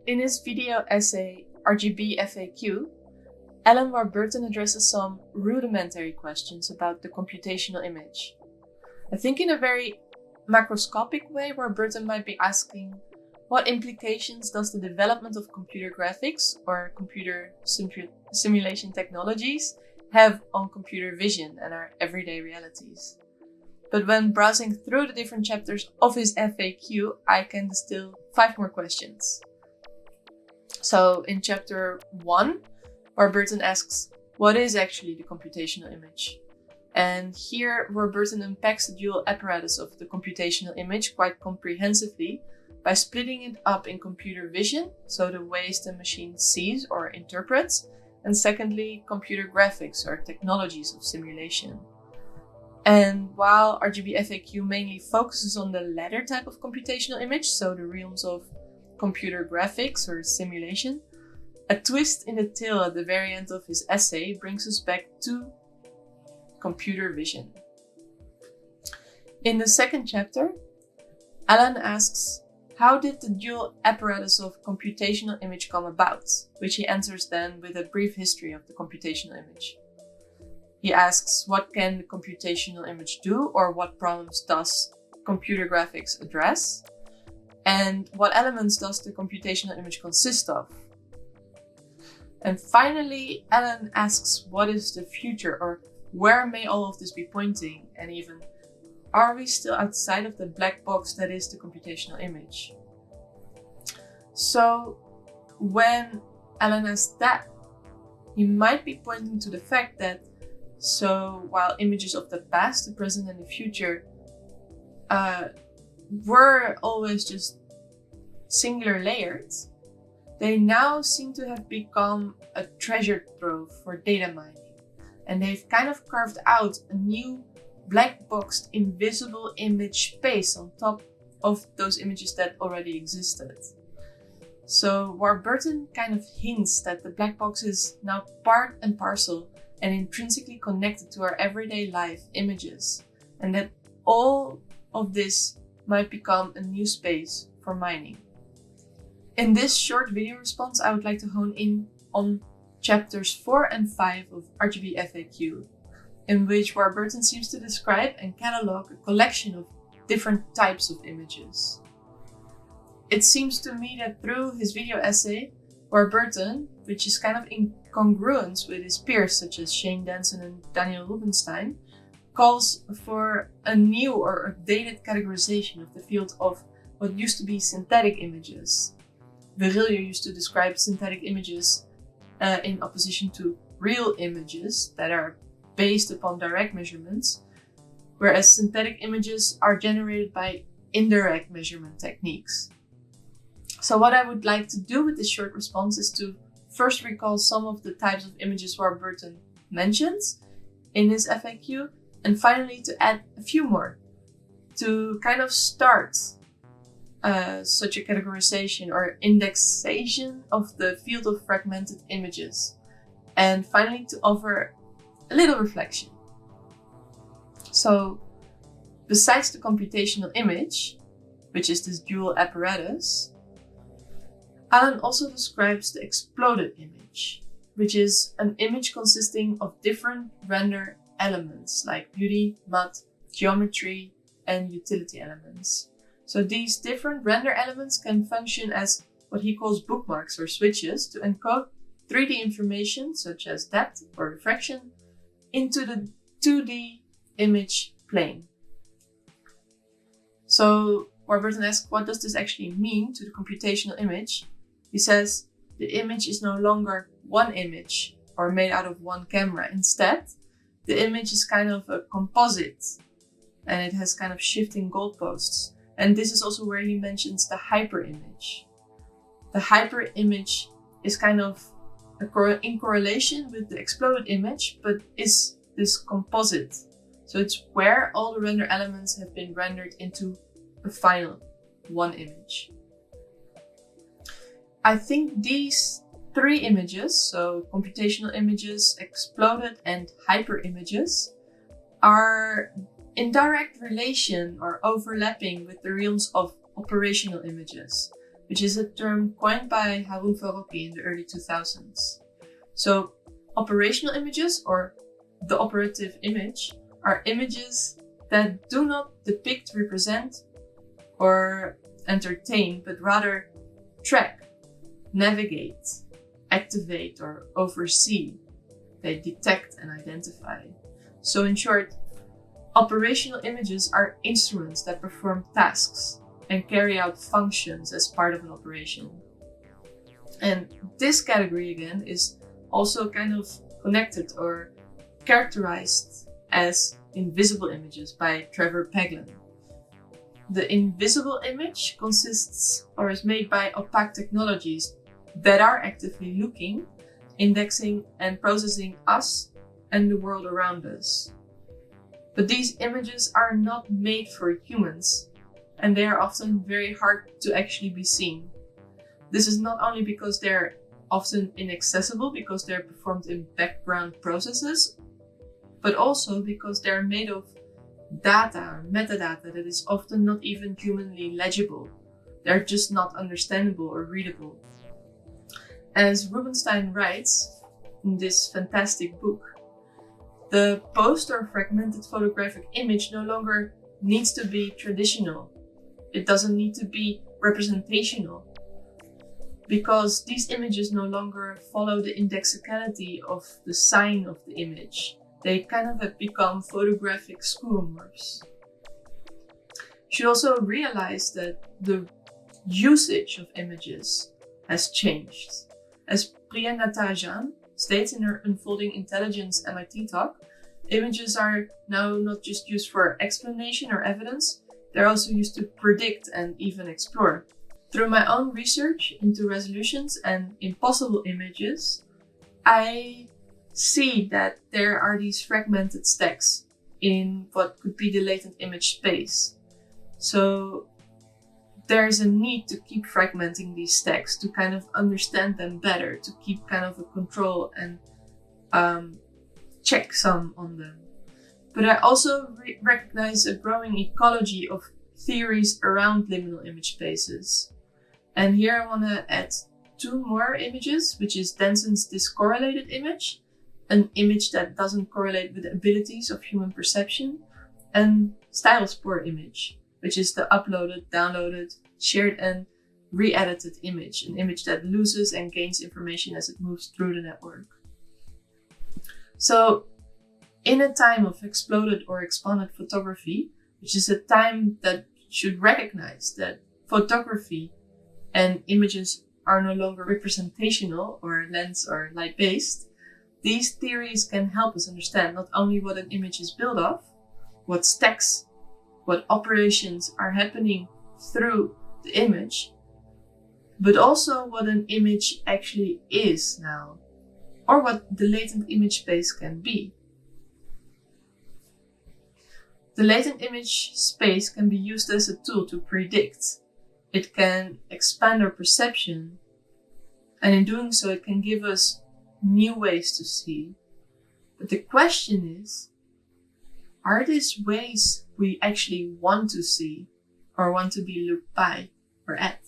In his video essay RGB FAQ, Alan Warburton addresses some rudimentary questions about the computational image. I think in a very macroscopic way, Warburton might be asking, what implications does the development of computer graphics or computer simulation technologies have on computer vision and our everyday realities? But when browsing through the different chapters of his FAQ, I can distill 5 more questions. So in chapter 1, Warburton asks, what is actually the computational image? And here Warburton unpacks the dual apparatus of the computational image quite comprehensively by splitting it up in computer vision, so the ways the machine sees or interprets, and secondly, computer graphics or technologies of simulation. And while RGB FAQ mainly focuses on the latter type of computational image, so the realms of computer graphics or simulation, a twist in the tale at the very end of his essay brings us back to computer vision. In the second chapter, Alan asks, how did the dual apparatus of computational image come about? Which he answers then with a brief history of the computational image. He asks, what can the computational image do, or what problems does computer graphics address? And what elements does the computational image consist of? And finally, Alan asks, what is the future, or where may all of this be pointing? And even, are we still outside of the black box that is the computational image? So when Alan asks that, he might be pointing to the fact that, so while images of the past, the present and the future were always just singular layers, they now seem to have become a treasure trove for data mining. And they've kind of carved out a new black boxed invisible image space on top of those images that already existed. So Warburton kind of hints that the black box is now part and parcel and intrinsically connected to our everyday life images, and that all of this might become a new space for mining. In this short video response, I would like to hone in on chapters 4 and 5 of RGB FAQ, in which Warburton seems to describe and catalog a collection of different types of images. It seems to me that through his video essay, Warburton, which is kind of in congruence with his peers such as Shane Denson and Daniel Rubinstein, calls for a new or updated categorization of the field of what used to be synthetic images. Virilio used to describe synthetic images in opposition to real images that are based upon direct measurements, whereas synthetic images are generated by indirect measurement techniques. So what I would like to do with this short response is to first recall some of the types of images Warburton mentions in his FAQ, and finally to add a few more to kind of start such a categorization or indexation of the field of fragmented images, and finally to offer a little reflection. So besides the computational image, which is this dual apparatus, Alan also describes the exploded image, which is an image consisting of different render elements like beauty, matte, geometry, and utility elements. So these different render elements can function as what he calls bookmarks or switches to encode 3D information such as depth or refraction into the 2D image plane. So Warburton asks, what does this actually mean to the computational image? He says the image is no longer one image or made out of one camera. Instead, the image is kind of a composite and it has kind of shifting goalposts. And this is also where he mentions the hyperimage. The hyperimage is kind of in correlation with the exploded image, but is this composite. So it's where all the render elements have been rendered into a final one image. I think these 3 images, so computational images, exploded, and hyperimages, are in direct relation or overlapping with the realms of operational images. which is a term coined by Harun Farokhi in the early 2000s. So, operational images, or the operative image, are images that do not depict, represent, or entertain, but rather track, navigate, activate, or oversee. They detect and identify. So in short, operational images are instruments that perform tasks and carry out functions as part of an operation. And this category again is also kind of connected or characterized as invisible images by Trevor Paglen. The invisible image consists or is made by opaque technologies that are actively looking, indexing, and processing us and the world around us. But these images are not made for humans, and they are often very hard to actually be seen. This is not only because they're often inaccessible because they're performed in background processes, but also because they're made of data or metadata that is often not even humanly legible. They're just not understandable or readable. As Rubinstein writes in this fantastic book, the post or fragmented photographic image no longer needs to be traditional. It doesn't need to be representational, because these images no longer follow the indexicality of the sign of the image. They kind of have become photographic skeuomorphs. You should also realize that the usage of images has changed. As Priya Natarajan states in her Unfolding Intelligence MIT talk, images are now not just used for explanation or evidence, they're also used to predict and even explore. Through my own research into resolutions and impossible images, I see that there are these fragmented stacks in what could be the latent image space. So there's a need to keep fragmenting these stacks to kind of understand them better, to keep kind of a control and checksum on them. But I also recognize a growing ecology of theories around liminal image spaces. And here I want to add two more images, which is Denson's discorrelated image, an image that doesn't correlate with the abilities of human perception, and Stylespore image, which is the uploaded, downloaded, shared and re-edited image, an image that loses and gains information as it moves through the network. So, in a time of exploded or expanded photography, which is a time that should recognize that photography and images are no longer representational or lens or light based, these theories can help us understand not only what an image is built of, what stacks, what operations are happening through the image, but also what an image actually is now, or what the latent image space can be. The latent image space can be used as a tool to predict. It can expand our perception, and in doing so, it can give us new ways to see. But the question is, are these ways we actually want to see or want to be looked by or at?